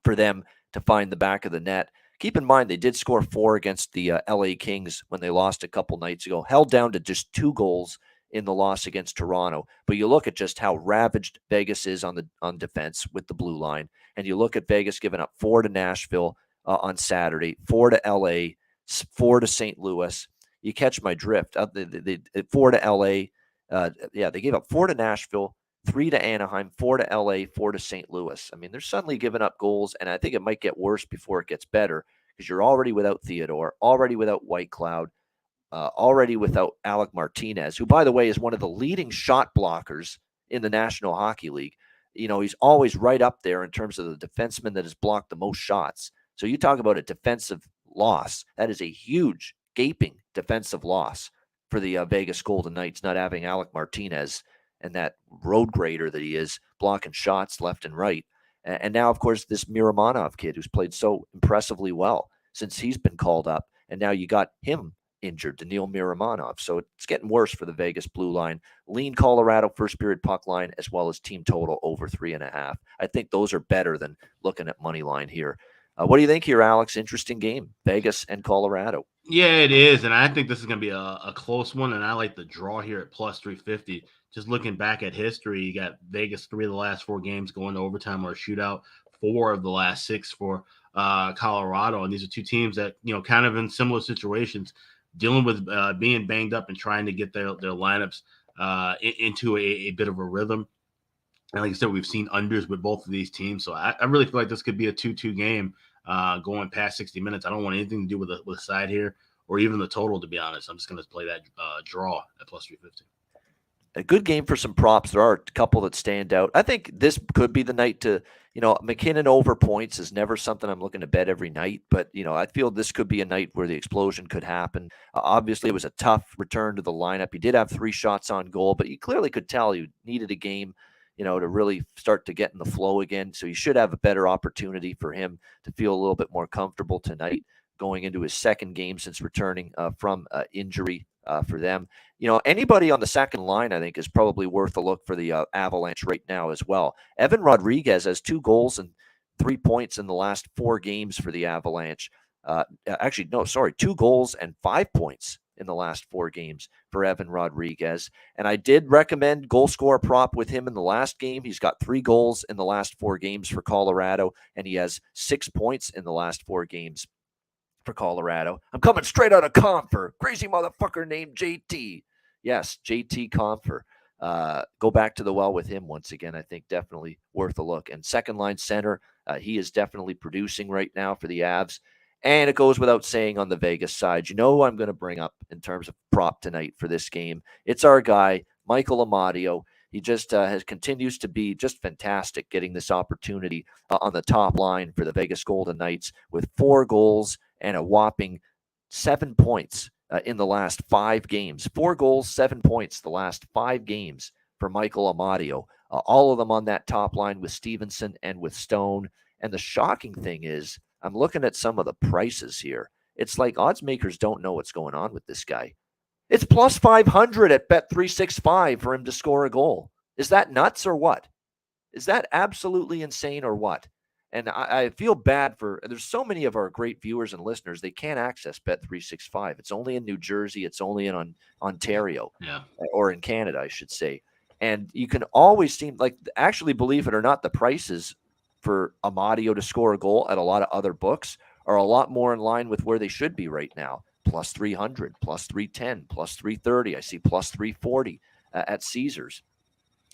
B: for them to find the back of the net. Keep in mind, they did score 4 against the LA Kings when they lost a couple nights ago, held down to just 2 goals in the loss against Toronto. But you look at just how ravaged Vegas is on defense with the blue line, and you look at Vegas giving up 4 to Nashville on Saturday, 4 to LA, 4 to St. Louis. You catch my drift. 4 to LA. They gave up 4 to Nashville, 3 to Anaheim, 4 to LA, 4 to St. Louis. I mean, they're suddenly giving up goals, and I think it might get worse before it gets better, because you're already without Theodore, already without Whitecloud, already without Alec Martinez, who, by the way, is one of the leading shot blockers in the National Hockey League. He's always right up there in terms of the defenseman that has blocked the most shots. So you talk about a defensive loss. That is a huge, gaping defensive loss for the Vegas Golden Knights, not having Alec Martinez and that road grader that he is, blocking shots left and right. And now, of course, this Miramonov kid who's played so impressively well since he's been called up. And now you got him injured, Daniil Miramonov. So it's getting worse for the Vegas blue line. Lean Colorado first period puck line, as well as team total over 3.5. I think those are better than looking at money line here. What do you think here, Alex? Interesting game, Vegas and Colorado.
C: Yeah, it is. And I think this is going to be a close one. And I like the draw here at plus 350. Just looking back at history, you got Vegas 3 of the last 4 games going to overtime or a shootout, 4 of the last 6 for Colorado. And these are 2 teams that, kind of in similar situations, dealing with being banged up and trying to get their lineups into a bit of a rhythm. And like I said, we've seen unders with both of these teams. So I really feel like this could be a 2-2 game going past 60 minutes. I don't want anything to do with the side here or even the total, to be honest. I'm just going to play that draw at plus 350.
B: A good game for some props. There are a couple that stand out. I think this could be the night to, McKinnon over points is never something I'm looking to bet every night, but, I feel this could be a night where the explosion could happen. Obviously, it was a tough return to the lineup. He did have 3 shots on goal, but you clearly could tell he needed a game, to really start to get in the flow again. So you should have a better opportunity for him to feel a little bit more comfortable tonight going into his second game since returning from injury for them. Anybody on the second line, I think, is probably worth a look for the Avalanche right now as well. Evan Rodriguez has 2 goals and 3 points in the last 4 games for the Avalanche. 2 goals and 5 points in the last 4 games for Evan Rodriguez. And I did recommend goal scorer prop with him in the last game. He's got 3 goals in the last 4 games for Colorado, and he has 6 points in the last 4 games for Colorado. I'm coming straight out of Confer. Crazy motherfucker named JT. Yes, JT Confer. Go back to the well with him once again. I think definitely worth a look. And second line center, he is definitely producing right now for the Avs. And it goes without saying on the Vegas side, you know who I'm going to bring up in terms of prop tonight for this game? It's our guy, Michael Amadio. He just continues to be just fantastic getting this opportunity on the top line for the Vegas Golden Knights with 4 goals and a whopping 7 points in the last 5 games. 4 goals, 7 points the last 5 games for Michael Amadio. All of them on that top line with Stevenson and with Stone. And the shocking thing is, I'm looking at some of the prices here. It's like odds makers don't know what's going on with this guy. It's plus 500 at Bet365 for him to score a goal. Is that nuts or what? Is that absolutely insane or what? And I feel bad there's so many of our great viewers and listeners, they can't access Bet365. It's only in New Jersey. It's only in Ontario, or in Canada, I should say. And you can always seem like, actually, believe it or not, the prices for Amadio to score a goal at a lot of other books are a lot more in line with where they should be right now. Plus 300, plus 310, plus 330. I see plus 340 at Caesars.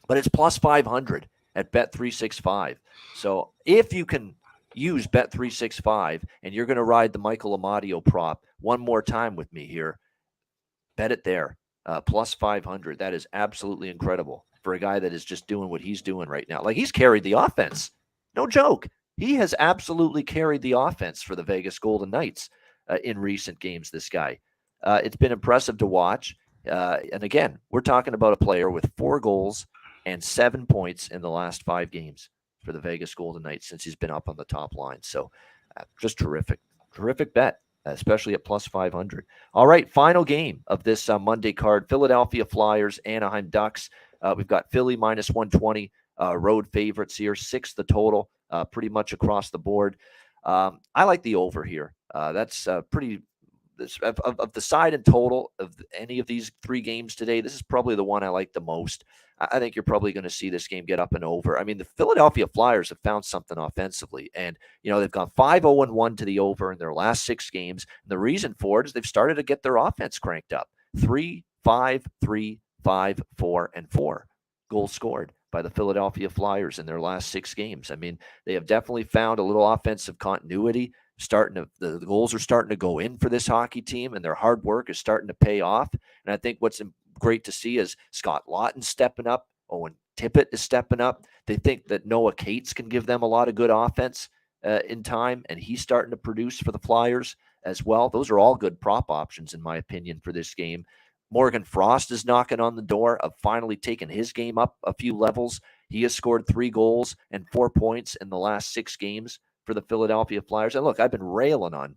B: But it's plus 500 at Bet365. So if you can use Bet365 and you're going to ride the Michael Amadio prop one more time with me here, bet it there. Plus 500. That is absolutely incredible for a guy that is just doing what he's doing right now. Like, he's carried the offense. No joke. He has absolutely carried the offense for the Vegas Golden Knights in recent games, this guy. It's been impressive to watch. And again, we're talking about a player with 4 goals and 7 points in the last 5 games for the Vegas Golden Knights since he's been up on the top line. So just terrific. Terrific bet, especially at plus 500. All right, final game of this Monday card, Philadelphia Flyers, Anaheim Ducks. We've got Philly minus 120. Road favorites here, 6 the total, pretty much across the board. I like the over here. That's pretty of the side and total of any of these 3 games today. This is probably the one I like the most. I think you're probably going to see this game get up and over. I mean, the Philadelphia Flyers have found something offensively, and they've gone 5-0-1 to the over in their last 6 games. And the reason for it is they've started to get their offense cranked up. 3-5-3-5-4 and 4 goals scored by the Philadelphia Flyers in their last 6 games. I mean, they have definitely found a little offensive continuity. The goals are starting to go in for this hockey team, and their hard work is starting to pay off. And I think what's great to see is Scott Laughton stepping up. Owen Tippett is stepping up. They think that Noah Cates can give them a lot of good offense in time, and he's starting to produce for the Flyers as well. Those are all good prop options, in my opinion, for this game. Morgan Frost is knocking on the door of finally taking his game up a few levels. He has scored 3 goals and 4 points in the last 6 games for the Philadelphia Flyers. And look, I've been railing on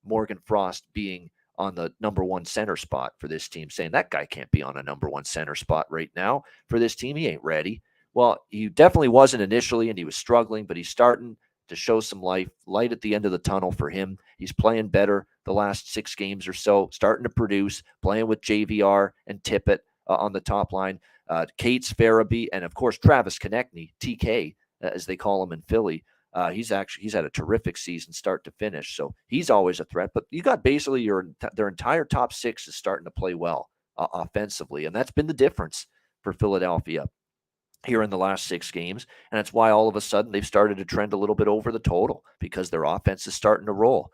B: Morgan Frost being on the number 1 center spot for this team, saying that guy can't be on a number 1 center spot right now for this team. He ain't ready. Well, he definitely wasn't initially, and he was struggling, but he's starting to show some light at the end of the tunnel for him. He's playing better the last 6 games or so, starting to produce, playing with JVR and Tippett on the top line. Cates, Farabee, and of course Travis Konechny, TK, as they call him in Philly. He's had a terrific season start to finish, so he's always a threat. But you got basically their entire top 6 is starting to play well offensively, and that's been the difference for Philadelphia here in the last 6 games. And that's why all of a sudden they've started to trend a little bit over the total, because their offense is starting to roll.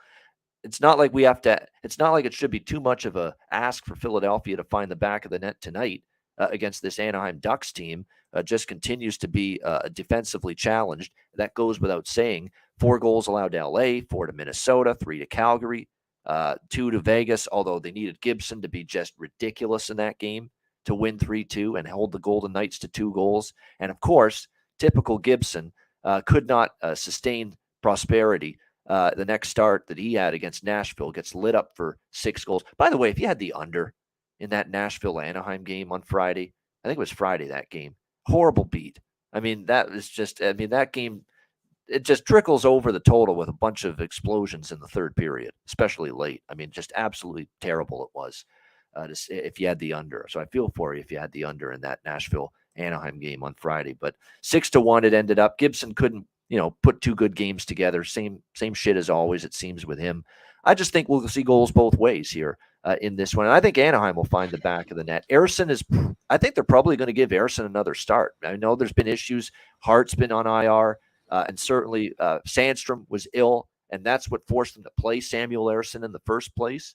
B: It's not like it should be too much of a ask for Philadelphia to find the back of the net tonight against this Anaheim Ducks team. Just continues to be defensively challenged. That goes without saying. 4 goals allowed to LA, 4 to Minnesota, 3 to Calgary, 2 to Vegas, although they needed Gibson to be just ridiculous in that game to win 3-2 and hold the Golden Knights to 2 goals. And of course, typical Gibson could not sustain prosperity. The next start that he had against Nashville gets lit up for 6 goals. By the way, if you had the under in that Nashville-Anaheim game on Friday, I think it was Friday, that game, horrible beat. I mean, that game, it just trickles over the total with a bunch of explosions in the third period, especially late. I mean, just absolutely terrible it was. if you had the under. So I feel for you if you had the under in that Nashville-Anaheim game on Friday. But 6-1 it ended up. Gibson couldn't, put two good games together. Same shit as always, it seems, with him. I just think we'll see goals both ways here in this one. And I think Anaheim will find the back of the net. I think they're probably going to give Ersson another start. I know there's been issues. Hart's been on IR, and certainly Sandstrom was ill, and that's what forced them to play Samuel Ersson in the first place.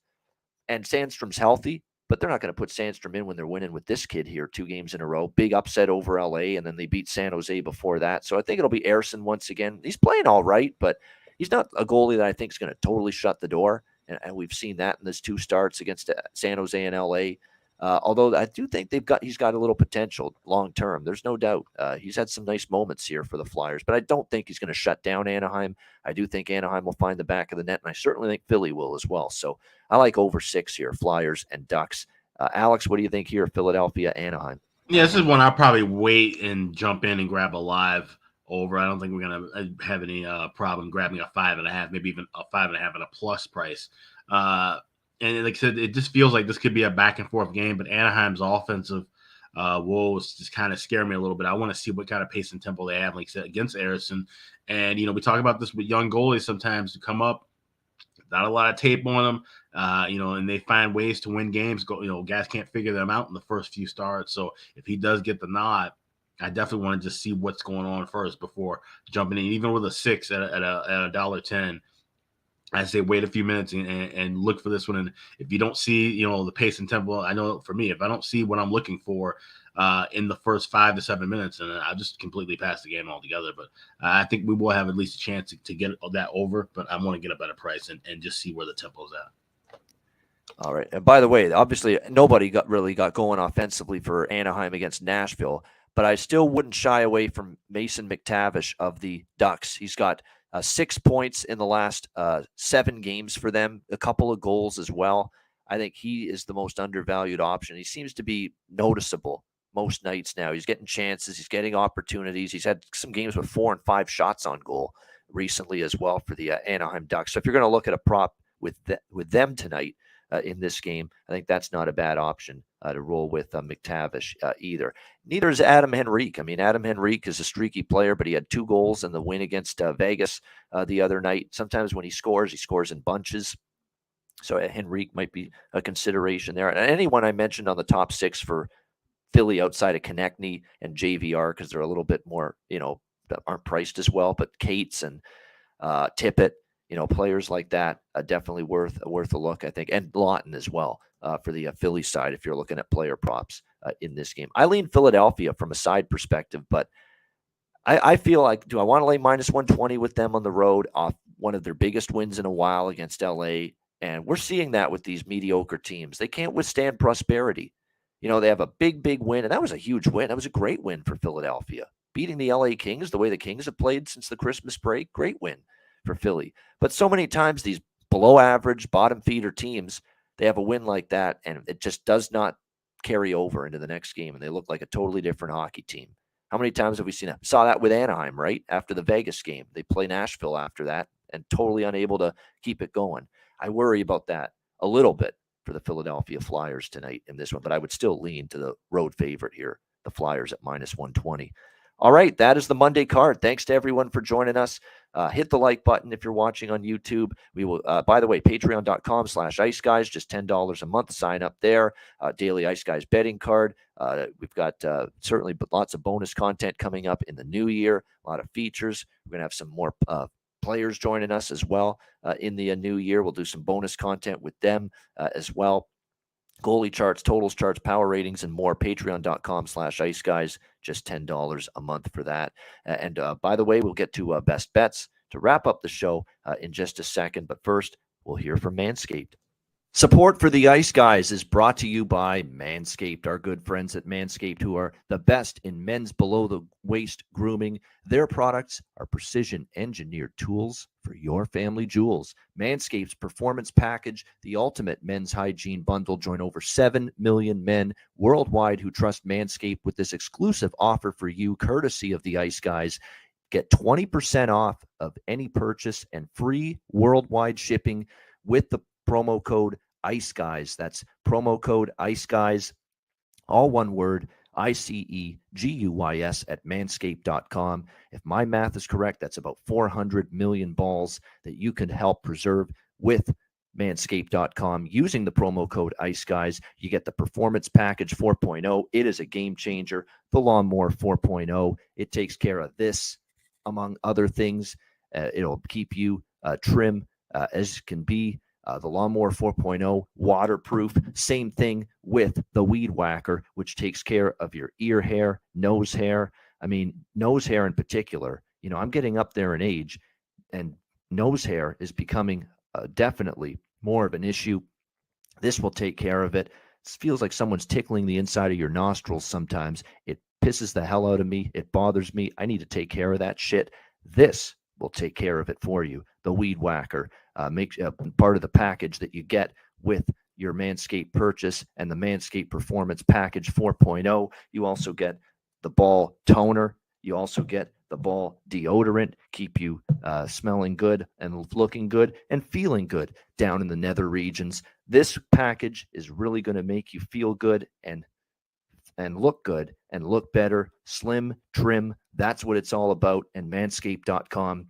B: And Sandstrom's healthy, but they're not going to put Sandstrom in when they're winning with this kid here 2 games in a row. Big upset over LA, and then they beat San Jose before that. So I think it'll be Ersson once again. He's playing all right, but he's not a goalie that I think is going to totally shut the door. And we've seen that in his 2 starts against San Jose and LA. Although I do think he's got a little potential long term. There's no doubt. He's had some nice moments here for the Flyers, but I don't think he's going to shut down Anaheim. I do think Anaheim will find the back of the net, and I certainly think Philly will as well. So I like over 6 here, Flyers and Ducks. Alex, what do you think here, Philadelphia, Anaheim?
C: Yeah, this is one I'll probably wait and jump in and grab a live over. I don't think we're going to have any problem grabbing a 5.5, maybe even a 5.5 at a plus price. And like I said, it just feels like this could be a back and forth game, but Anaheim's offensive woes just kind of scare me a little bit. I want to see what kind of pace and tempo they have, like I said, against Ersson. And, we talk about this with young goalies sometimes to come up, not a lot of tape on them, and they find ways to win games. Guys can't figure them out in the first few starts. So if he does get the nod, I definitely want to just see what's going on first before jumping in, even with a 6 at a $1.10. I say wait a few minutes and look for this one. And if you don't see, the pace and tempo, I know for me, if I don't see what I'm looking for in the first 5 to 7 minutes, and I'll just completely pass the game altogether. But I think we will have at least a chance to get that over. But I want to get a better price and just see where the tempo's at.
B: All right. And by the way, obviously nobody got going offensively for Anaheim against Nashville, but I still wouldn't shy away from Mason McTavish of the Ducks. He's got 6 points in the last 7 games for them, a couple of goals as well. I think he is the most undervalued option. He seems to be noticeable most nights now. He's getting chances. He's getting opportunities. He's had some games with 4 and 5 shots on goal recently as well for the Anaheim Ducks. So if you're going to look at a prop with them tonight in this game, I think that's not a bad option to roll with McTavish either. Neither is Adam Henrique. I mean, Adam Henrique is a streaky player, but he had 2 goals in the win against Vegas the other night. Sometimes when he scores in bunches. So Henrique might be a consideration there. And anyone I mentioned on the top 6 for Philly outside of Konechny and JVR, because they're a little bit more, that aren't priced as well, but Cates and Tippett, players like that, definitely worth a look, I think, and Lawton as well for the Philly side if you're looking at player props in this game. I lean Philadelphia from a side perspective, but I feel like, do I want to lay minus 120 with them on the road off one of their biggest wins in a while against LA? And we're seeing that with these mediocre teams. They can't withstand prosperity. They have a big win, and that was a huge win. That was a great win for Philadelphia. Beating the LA Kings the way the Kings have played since the Christmas break, great win for Philly. But so many times these below average, bottom feeder teams, they have a win like that, and it just does not carry over into the next game, and they look like a totally different hockey team. How many times have we seen that? Saw that with Anaheim, right? After the Vegas game. They play Nashville after that and totally unable to keep it going. I worry about that a little bit for the Philadelphia Flyers tonight in this one, but I would still lean to the road favorite here, the Flyers at minus 120. All right, that is the Monday card. Thanks to everyone for joining us. Hit the like button if you're watching on YouTube. We will, by the way, patreon.com/Ice Guys, just $10 a month. Sign up there. Daily Ice Guys betting card. We've got certainly lots of bonus content coming up in the new year. A lot of features. We're going to have some more players joining us as well in the new year. We'll do some bonus content with them as well. Goalie charts, totals charts, power ratings, and more. Patreon.com/Ice Guys, just $10 a month for that. And by the way, we'll get to best bets to wrap up the show in just a second. But first, we'll hear from Manscaped. Support for the Ice Guys is brought to you by Manscaped, our good friends at Manscaped, who are the best in men's below-the-waist grooming. Their products are precision-engineered tools for your family jewels. Manscaped's Performance Package, the ultimate men's hygiene bundle. Join over 7 million men worldwide who trust Manscaped with this exclusive offer for you, courtesy of the Ice Guys. Get 20% off of any purchase and free worldwide shipping with the promo code Ice Guys. That's promo code Ice Guys, all one word, ICEGUYS at manscaped.com. If my math is correct, that's about 400 million balls that you can help preserve with manscaped.com using the promo code Ice Guys. You get the Performance Package 4.0. It is a game changer. The Lawnmower 4.0. It takes care of this, among other things. It'll keep you trim as can be. The Lawnmower 4.0, waterproof. Same thing with the Weed Whacker, which takes care of your ear hair, nose hair. I mean, nose hair in particular. You know, I'm getting up there in age, and nose hair is becoming definitely more of an issue. This will take care of it. It feels like someone's tickling the inside of your nostrils sometimes. It pisses the hell out of me. It bothers me. I need to take care of that shit. This will take care of it for you. The Weed Whacker makes part of the package that you get with your Manscaped purchase and the Manscaped Performance Package 4.0. You also get the ball toner. You also get the ball deodorant, keep you smelling good and looking good and feeling good down in the nether regions. This package is really going to make you feel good and look good and look better, slim, trim. That's what it's all about. And manscaped.com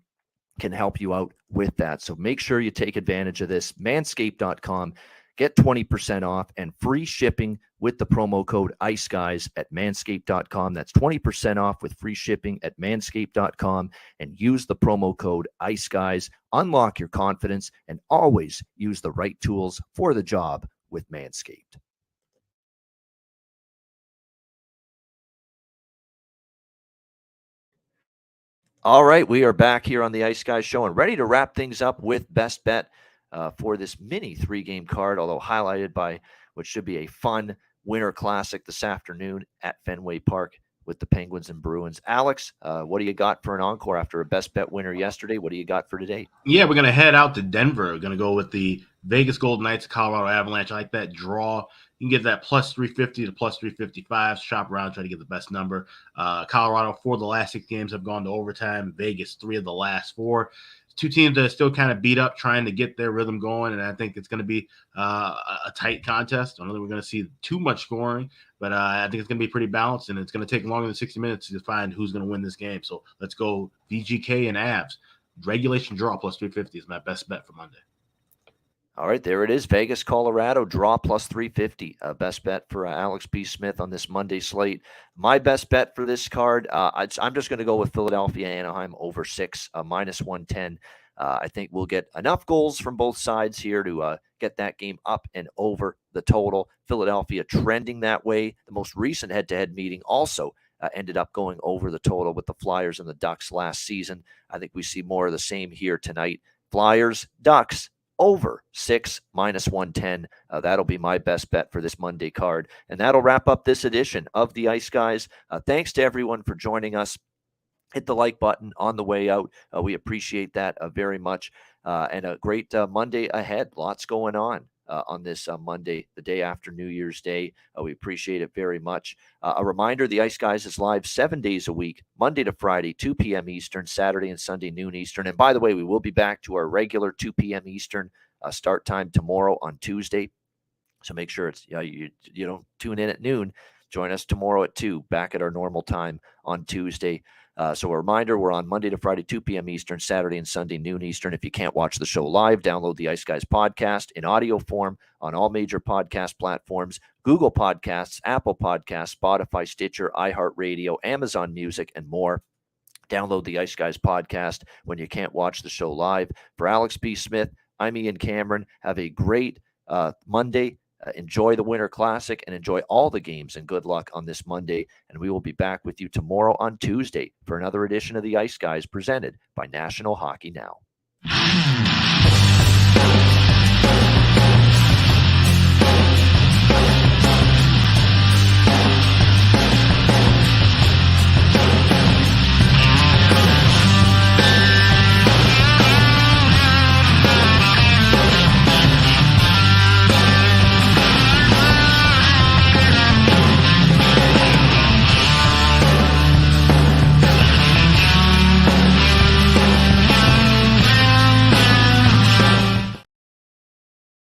B: can help you out with that. So make sure you take advantage of this. Manscaped.com. Get 20% off and free shipping with the promo code IceGuys at manscaped.com. That's 20% off with free shipping at manscaped.com, and use the promo code IceGuys. Unlock your confidence and always use the right tools for the job with Manscaped. All right, we are back here on the Ice Guys Show and ready to wrap things up with Best Bet for this mini 3-game card, although highlighted by what should be a fun Winter Classic this afternoon at Fenway Park with the Penguins and Bruins. Alex, what do you got for an encore after a Best Bet winner yesterday? What do you got for today?
C: Yeah, we're going to head out to Denver. We're going to go with the Vegas Golden Knights, Colorado Avalanche. I like that draw. You can get that plus 350 to plus 355. Shop around, try to get the best number. Colorado, 4 of the last 6 games have gone to overtime. Vegas, 3 of the last 4. Two teams that are still kind of beat up, trying to get their rhythm going, and I think it's going to be a tight contest. I don't think we're going to see too much scoring, but I think it's going to be pretty balanced, and it's going to take longer than 60 minutes to find who's going to win this game. So let's go VGK and Avs. Regulation draw plus 350 is my best bet for Monday.
B: All right, there it is. Vegas, Colorado, draw plus 350. Best bet for Alex B. Smith on this Monday slate. My best bet for this card, I'm just going to go with Philadelphia, Anaheim over 6, minus 110. I think we'll get enough goals from both sides here to get that game up and over the total. Philadelphia trending that way. The most recent head-to-head meeting also ended up going over the total with the Flyers and the Ducks last season. I think we see more of the same here tonight. Flyers, Ducks, over 6, minus 110. That'll be my best bet for this Monday card. And that'll wrap up this edition of the Ice Guys. Thanks to everyone for joining us. Hit the like button on the way out. We appreciate that very much. And a great Monday ahead. Lots going on this Monday, the day after New Year's Day. We appreciate it very much. A reminder, the Ice Guys is live 7 days a week, Monday to Friday, 2 p.m. Eastern, Saturday and Sunday, noon Eastern. And by the way, we will be back to our regular 2 p.m. Eastern start time tomorrow on Tuesday. So make sure it's you don't tune in at noon. Join us tomorrow at 2, back at our normal time on Tuesday. So a reminder, we're on Monday to Friday, 2 p.m. Eastern, Saturday and Sunday, noon Eastern. If you can't watch the show live, download the Ice Guys podcast in audio form on all major podcast platforms, Google Podcasts, Apple Podcasts, Spotify, Stitcher, iHeartRadio, Amazon Music, and more. Download the Ice Guys podcast when you can't watch the show live. For Alex B. Smith, I'm Ian Cameron. Have a great Monday. Enjoy the Winter Classic and enjoy all the games, and good luck on this Monday. And we will be back with you tomorrow on Tuesday for another edition of the Ice Guys presented by National Hockey Now.